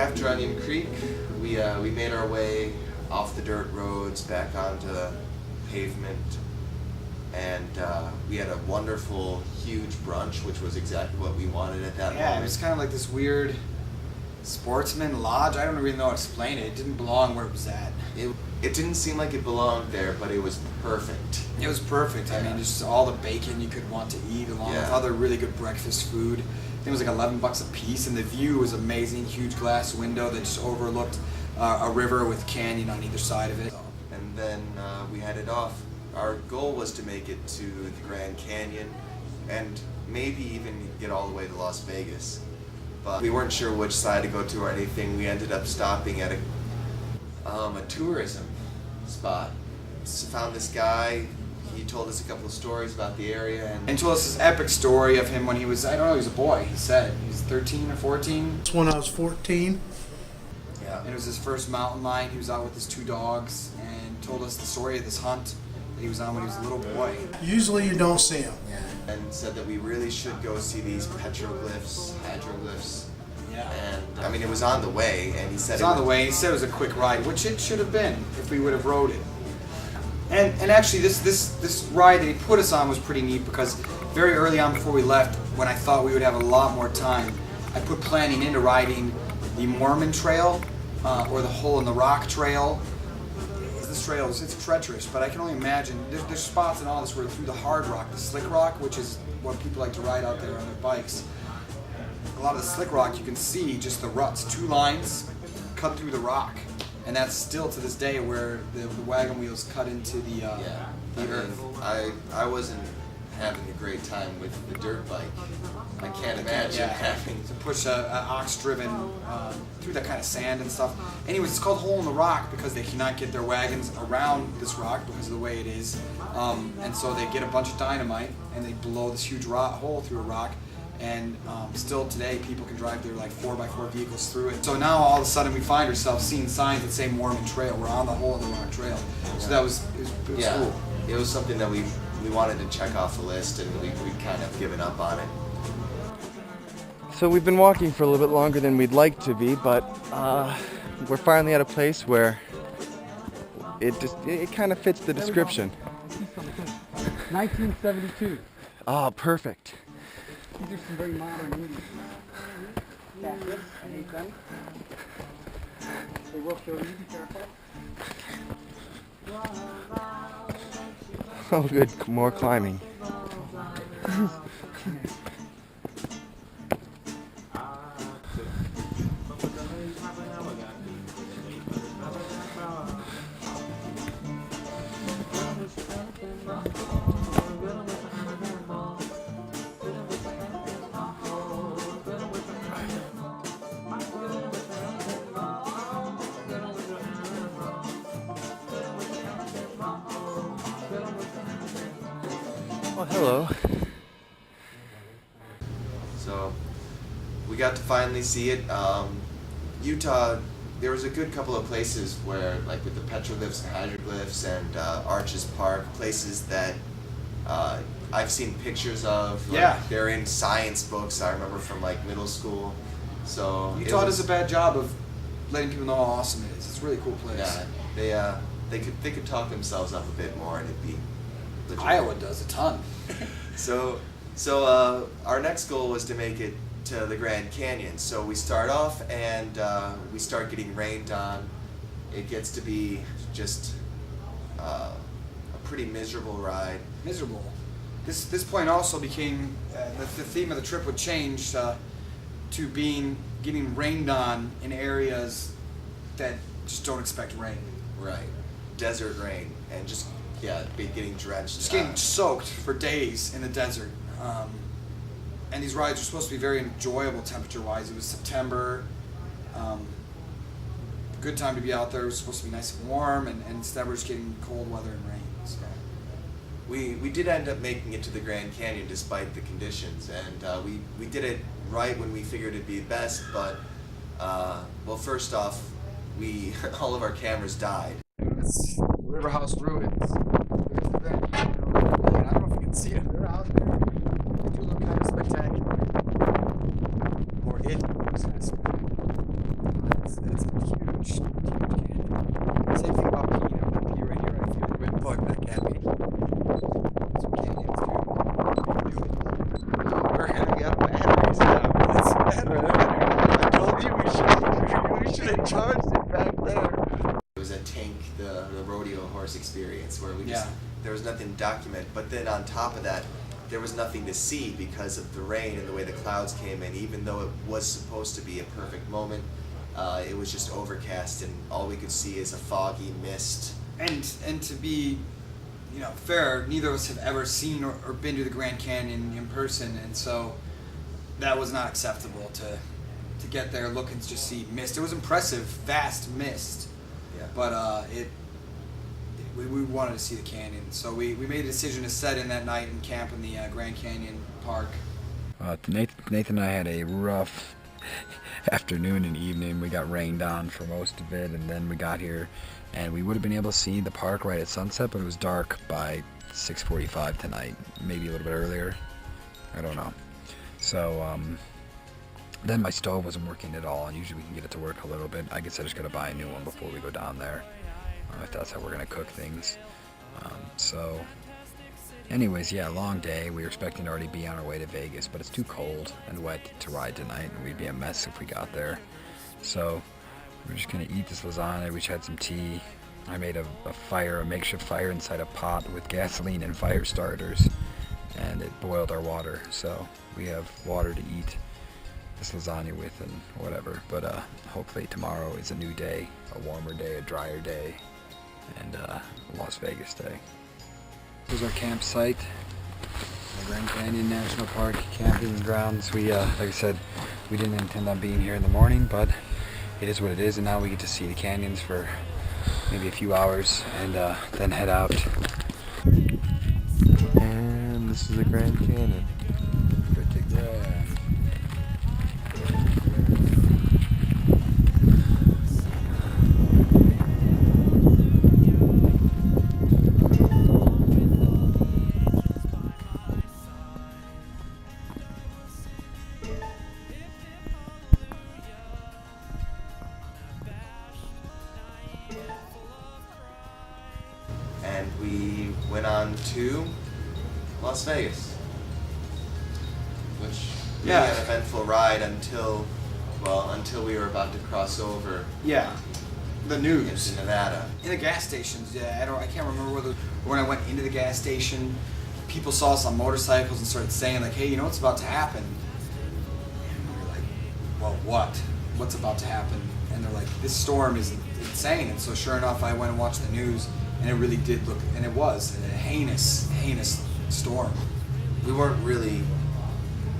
after Onion Creek, we made our way off the dirt roads back onto pavement, and we had a wonderful, huge brunch, which was exactly what we wanted at that moment. Yeah, it was kind of like this weird sportsman lodge. I don't really know how to explain it. It didn't belong where it was at. It didn't seem like it belonged there, but it was perfect. It was perfect. I mean, just all the bacon you could want to eat, along with other really good breakfast food. I think it was like $11 a piece, and the view was amazing. Huge glass window that just overlooked a river with canyon on either side of it. And then we headed off. Our goal was to make it to the Grand Canyon, and maybe even get all the way to Las Vegas. But we weren't sure which side to go to or anything. We ended up stopping at a tourism spot. Found this guy. He told us a couple of stories about the area and told us this epic story of him when he was, I don't know, he was a boy. He said he was 13 or 14. That's when I was 14. Yeah. And it was his first mountain lion. He was out with his 2 dogs and told us the story of this hunt that he was on when he was a little boy. Usually you don't see them. And said that we really should go see these petroglyphs, hydroglyphs. Yeah. And I mean, it was on the way, and he said it was on the way. He said it was a quick ride, which it should have been if we would have rode it. And actually, this ride that he put us on was pretty neat, because very early on before we left, when I thought we would have a lot more time, I put planning into riding the Mormon Trail or the Hole in the Rock Trail. This trail it's treacherous, but I can only imagine there's spots in all this where through the hard rock, the slick rock, which is what people like to ride out there on their bikes. A lot of the slick rock, you can see just the ruts, 2 lines cut through the rock, and that's still to this day where the wagon wheels cut into the earth. I wasn't having a great time with the dirt bike. I can't imagine having to push an ox-driven through that kind of sand and stuff. Anyways, it's called Hole in the Rock because they cannot get their wagons around this rock because of the way it is, and so they get a bunch of dynamite and they blow this huge hole through a rock. And still today, people can drive their like 4x4 vehicles through it. So now all of a sudden we find ourselves seeing signs that say Mormon Trail. We're on the Hole in the Rock Trail. So that was cool. It was something that we wanted to check off the list, and we kind of given up on it. So we've been walking for a little bit longer than we'd like to be, but we're finally at a place where it kind of fits the description. 1972. Oh, perfect. These are some very modern Indians. Cactus, I hate them. They will kill you, be careful. Oh, good. More climbing. Well, hello. So we got to finally see it. Utah, there was a good couple of places where, like with the petroglyphs and hydroglyphs and Arches Park, places that I've seen pictures of. Like, they're in science books, I remember from like middle school. So Utah does a bad job of letting people know how awesome it is. It's a really cool place. Yeah, they could talk themselves up a bit more, and it'd be legit. Iowa does a ton. So our next goal was to make it to the Grand Canyon. So we start off and we start getting rained on. It gets to be just a pretty miserable ride. Miserable. This point also became the theme of the trip would change to getting rained on in areas that just don't expect rain. Right. Desert rain and just getting drenched. Just getting soaked for days in the desert. And these rides were supposed to be very enjoyable temperature-wise. It was September. Good time to be out there. It was supposed to be nice and warm, and instead we're just getting cold weather and rain. So. We did end up making it to the Grand Canyon despite the conditions, and we did it right when we figured it'd be best, but well, first off, all of our cameras died. It's River House ruins. There's the Grand Canyon over there. I don't know if you can see it. They're out there. They do look kind of spectacular. Or it looks kind of spectacular. tank the rodeo horse experience where we just Yeah. there was nothing to document. But then on top of that, there was nothing to see because of the rain and the way the clouds came in. Even though it was supposed to be a perfect moment, it was just overcast, and all we could see is a foggy mist. And to be, you know, fair, neither of us have ever seen or been to the Grand Canyon in person, and so that was not acceptable to get there, look and just see mist. It was impressive, vast mist, Yeah. but we wanted to see the canyon, so we made a decision to set in that night and camp in the Grand Canyon Park. Nathan and I had a rough afternoon and evening. We got rained on for most of it, and then we got here, and we would have been able to see the park right at sunset, but it was dark by 6:45 tonight, maybe a little bit earlier. I don't know. So then my stove wasn't working at all, and usually we can get it to work a little bit. I guess I just gotta buy a new one before we go down there, if that's how we're gonna cook things. So anyways, yeah, long day. We were expecting to already be on our way to Vegas, but it's too cold and wet to ride tonight, and we'd be a mess if we got there. So we're just gonna eat this lasagna. We just had some tea. I made a makeshift fire inside a pot with gasoline and fire starters, and it boiled our water. So we have water to eat this lasagna with and whatever. But hopefully tomorrow is a new day, a warmer day, a drier day, and a Las Vegas day. Here's our campsite, the Grand Canyon National Park camping grounds. We, like I said, we didn't intend on being here in the morning, but it is what it is, and now we get to see the canyons for maybe a few hours and then head out. And this is the Grand Canyon. Good to go. And we went on to Las Vegas, which we Yeah. had an eventful ride until we were about to cross over Yeah, the news. into Nevada. In the gas stations, yeah, I can't remember whether when I went into the gas station, people saw us on motorcycles and started saying like, hey, you know what's about to happen? And we were like, well, what? What's about to happen? And they're like, this storm is insane. And so sure enough, I went and watched the news, and it really did look, and it was a heinous storm. We weren't really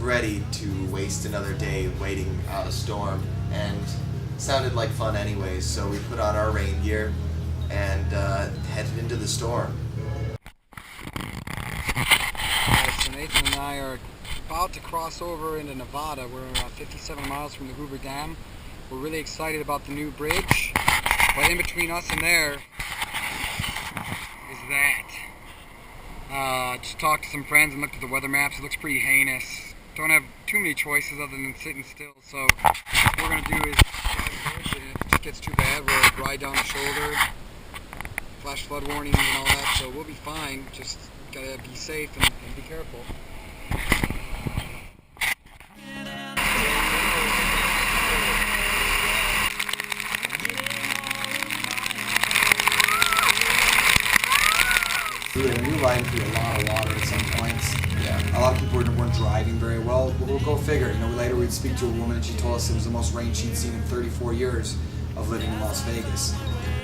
ready to waste another day waiting out a storm, and it sounded like fun anyways, so we put on our rain gear and headed into the storm. So Nathan and I are about to cross over into Nevada. We're 57 miles from the Hoover Dam. We're really excited about the new bridge, but in between us and there is that. Just talked to some friends and looked at the weather maps. It looks pretty heinous. Don't have too many choices other than sitting still, so what we're going to do is drive towards it, and if it just gets too bad, we'll ride down the shoulder, flash flood warnings and all that, so we'll be fine. Just gotta be safe and be careful. We were riding through a lot of water at some points. Yeah. A lot of people weren't driving very well. We'll go figure. You know, later we'd speak to a woman and she told us it was the most rain she'd seen in 34 years of living in Las Vegas.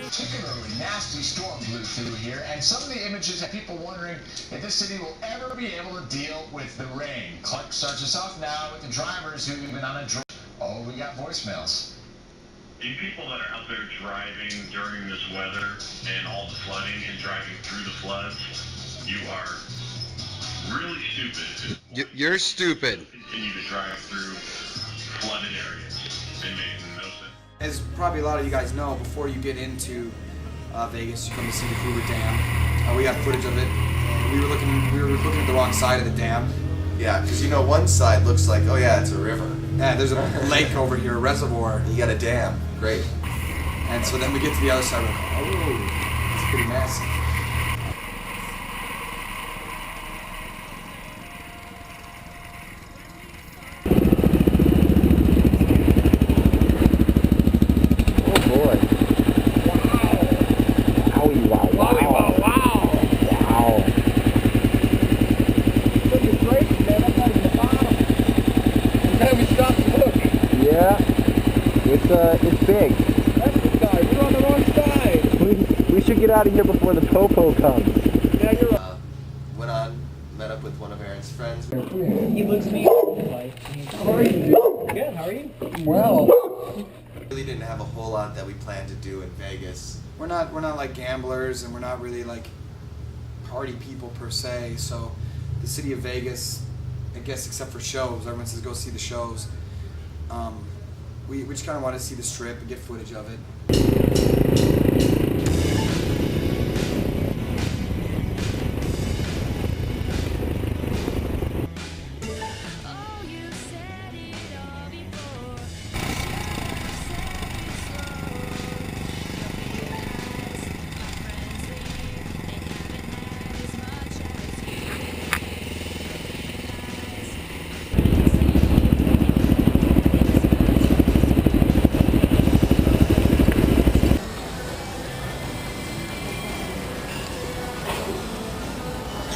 Particularly nasty storm blew through here, and some of the images have people wondering if this city will ever be able to deal with the rain. Clark starts us off now with the drivers who've been on a Oh, we got voicemails. You people that are out there driving during this weather and all the flooding and driving through the floods, you are really stupid. You're stupid. Continue to drive through flooded areas. It makes no sense. As probably a lot of you guys know, before you get into Vegas, you come to see the Hoover Dam. We got footage of it. We were looking at the wrong side of the dam. Yeah, because you know one side looks like, oh yeah, it's a river. Yeah, there's a lake over here, a reservoir. You got a dam. Great. And so then we get to the other side, we're like, oh, it's pretty massive. Oh boy. Yeah, it's big. That's the side. We're on the wrong side. We should get out of here before the popo comes. Yeah, you're right. Went on, met up with one of Aaron's friends. He looks at me like, how are you? Good, how are you? Well. Really didn't have a whole lot that we planned to do in Vegas. We're not like gamblers, and we're not really like party people per se. So the city of Vegas, I guess, except for shows, everyone says go see the shows. We just kind of want to see the strip and get footage of it.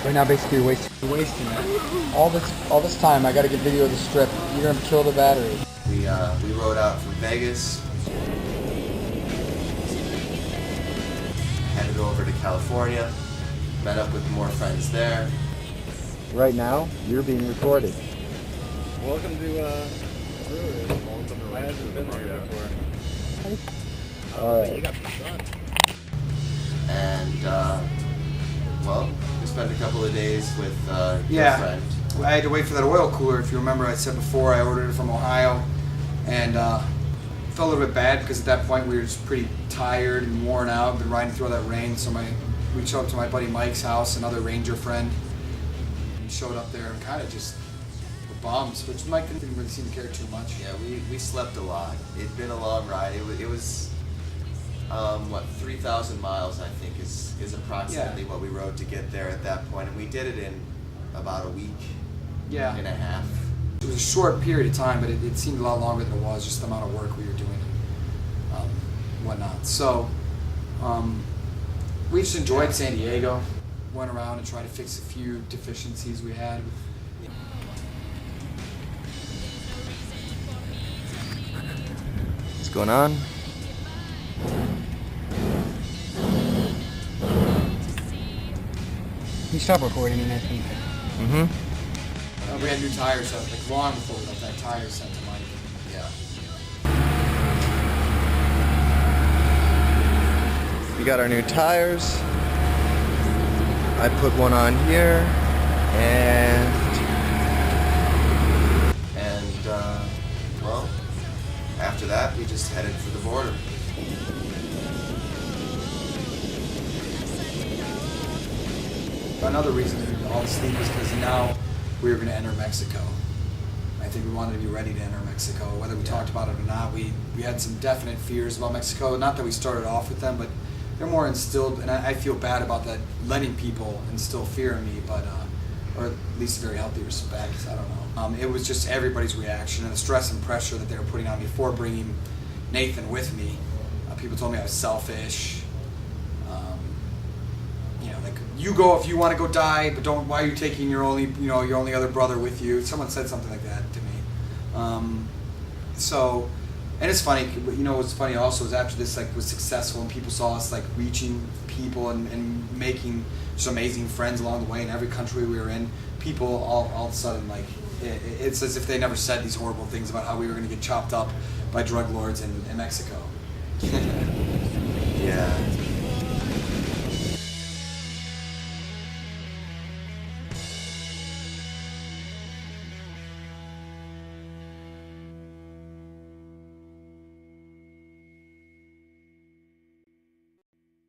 Right now, basically, you're wasting it. All this time, I got to get video of the strip. You're gonna kill the battery. We rode out from Vegas, headed over to California, met up with more friends there. Right now, you're being recorded. Welcome to Brewery. I haven't been there before. All right. You got the sun. And well, we spent a couple of days with your Yeah. friend. I had to wait for that oil cooler. If you remember, I said before I ordered it from Ohio, and felt a little bit bad because at that point we were just pretty tired and worn out. Been riding through all that rain, so we showed up to my buddy Mike's house, another ranger friend. And showed up there and kind of just were bums, which Mike didn't really seem to care too much. Yeah, we slept a lot. It'd been a long ride. It was 3,000 miles, I think, is approximately what we rode to get there at that point, and we did it in about a week and a half. It was a short period of time, but it seemed a lot longer than it was, just the amount of work we were doing and whatnot. So we just enjoyed San Diego. Went around and tried to fix a few deficiencies we had. What's going on? You stop recording and I think. Mm-hmm. We had new tires, like long before we left that tires sent to Mike. Yeah. We got our new tires. I put one on here, and well, after that we just headed for the border. Another reason for all the sleep is because now we were going to enter Mexico. I think we wanted to be ready to enter Mexico. Whether we talked about it or not, we had some definite fears about Mexico. Not that we started off with them, but they're more instilled, and I feel bad about that, letting people instill fear in me, but or at least a very healthy respect. I don't know. It was just everybody's reaction and the stress and pressure that they were putting on me for bringing Nathan with me. People told me I was selfish. You go if you want to go die, but don't. Why are you taking your only other brother with you? Someone said something like that to me. So, and it's funny. What's funny also is after this was successful and people saw us reaching people and making just amazing friends along the way in every country we were in. People all of a sudden it's as if they never said these horrible things about how we were going to get chopped up by drug lords in Mexico. Yeah.